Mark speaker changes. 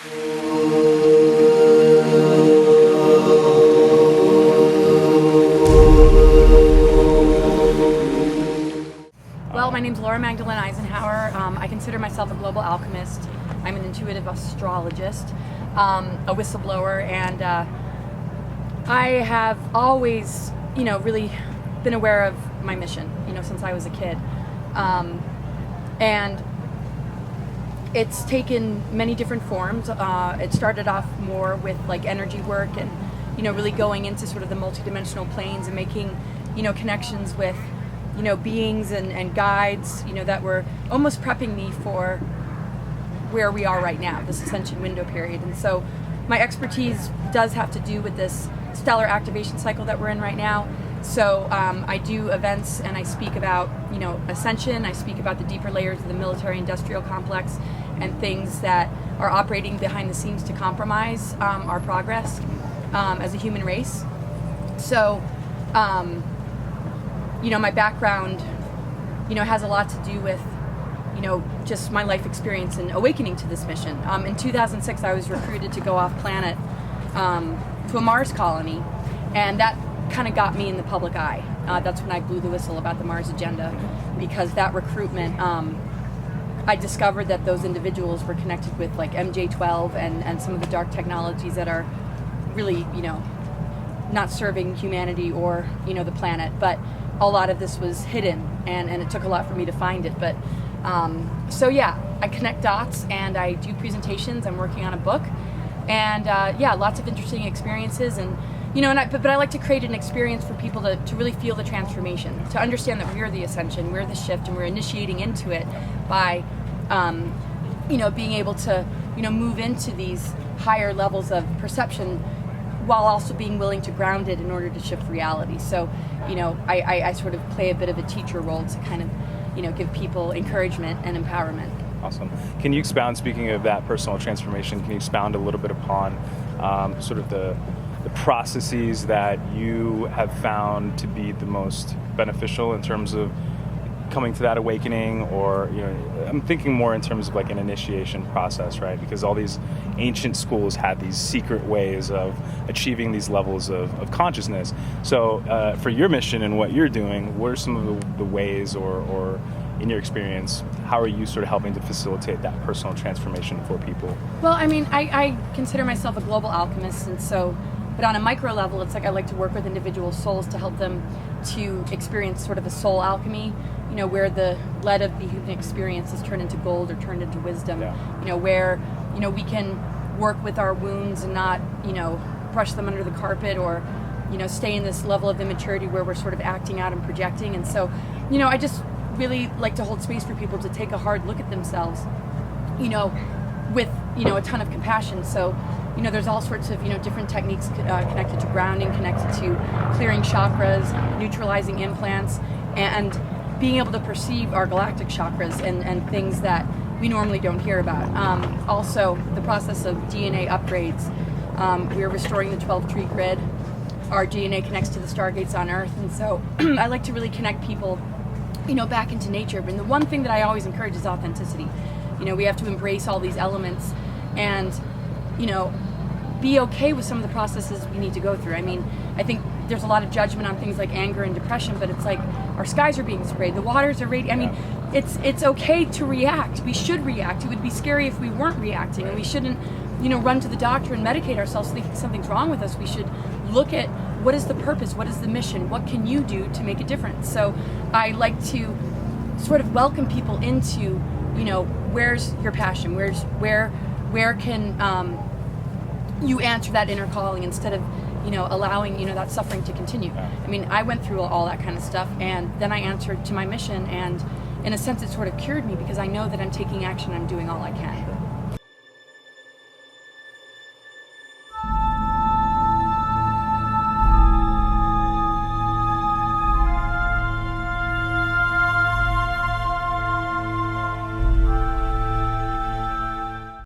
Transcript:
Speaker 1: Well, my name's Eisenhower. I consider myself a global alchemist. I'm an intuitive astrologist, a whistleblower, and I have always, really been aware of my mission, since I was a kid. And it's taken many different forms. It started off more with like energy work and, really going into sort of the multidimensional planes and making, connections with, beings and guides, that were almost prepping me for where we are right now, this Ascension window period. And so my expertise does have to do with this stellar activation cycle that we're in right now. So I do events and I speak about, Ascension. I speak about the deeper layers of the military-industrial complex and things that are operating behind the scenes to compromise our progress as a human race. So, my background, has a lot to do with, just my life experience and awakening to this mission. In 2006, I was recruited to go off planet to a Mars colony, and that kind of got me in the public eye. That's when I blew the whistle about the Mars agenda, because that recruitment, I discovered that those individuals were connected with like MJ12 and some of the dark technologies that are really, not serving humanity or, the planet. But a lot of this was hidden, and it took a lot for me to find it. But so yeah, I connect dots and I do presentations. I'm working on a book, and lots of interesting experiences. And but I like to create an experience for people to really feel the transformation, to understand that we're the ascension, we're the shift, and we're initiating into it by, being able to, move into these higher levels of perception while also being willing to ground it in order to shift reality. So, I sort of play a bit of a teacher role to kind of, give people encouragement and empowerment.
Speaker 2: Awesome. Can you expound, speaking of that personal transformation, can you expound a little bit upon sort of the processes that you have found to be the most beneficial in terms of coming to that awakening? Or, I'm thinking more in terms of like an initiation process, right? Because all these ancient schools had these secret ways of achieving these levels of consciousness. So for your mission and what you're doing, what are some of the ways or in your experience, how are you sort of helping to facilitate that personal transformation for people?
Speaker 1: Well, I consider myself a global alchemist, and so, but on a micro level, it's like I like to work with individual souls to help them to experience sort of a soul alchemy, where the lead of the human experience is turned into gold or turned into wisdom, where, we can work with our wounds and not, brush them under the carpet or, stay in this level of immaturity where we're sort of acting out and projecting. And so, I just really like to hold space for people to take a hard look at themselves, with, a ton of compassion. So, there's all sorts of, different techniques connected to grounding, connected to clearing chakras, neutralizing implants, and being able to perceive our galactic chakras and things that we normally don't hear about. Also, the process of DNA upgrades. We're restoring the 12-tree grid. Our DNA connects to the stargates on Earth, and so I like to really connect people, back into nature. And the one thing that I always encourage is authenticity. We have to embrace all these elements and, be okay with some of the processes we need to go through. I think there's a lot of judgment on things like anger and depression, but it's like our skies are being sprayed, the waters are radiating. It's okay to react. We should react. It would be scary if we weren't reacting, and we shouldn't, run to the doctor and medicate ourselves thinking something's wrong with us. We should look at what is the purpose, what is the mission, what can you do to make a difference. So I like to sort of welcome people into, where's your passion, where can you answer that inner calling instead of, allowing, that suffering to continue. I went through all that kind of stuff, and then I answered to my mission, and in a sense it sort of cured me because I know that I'm taking action, I'm doing all I can.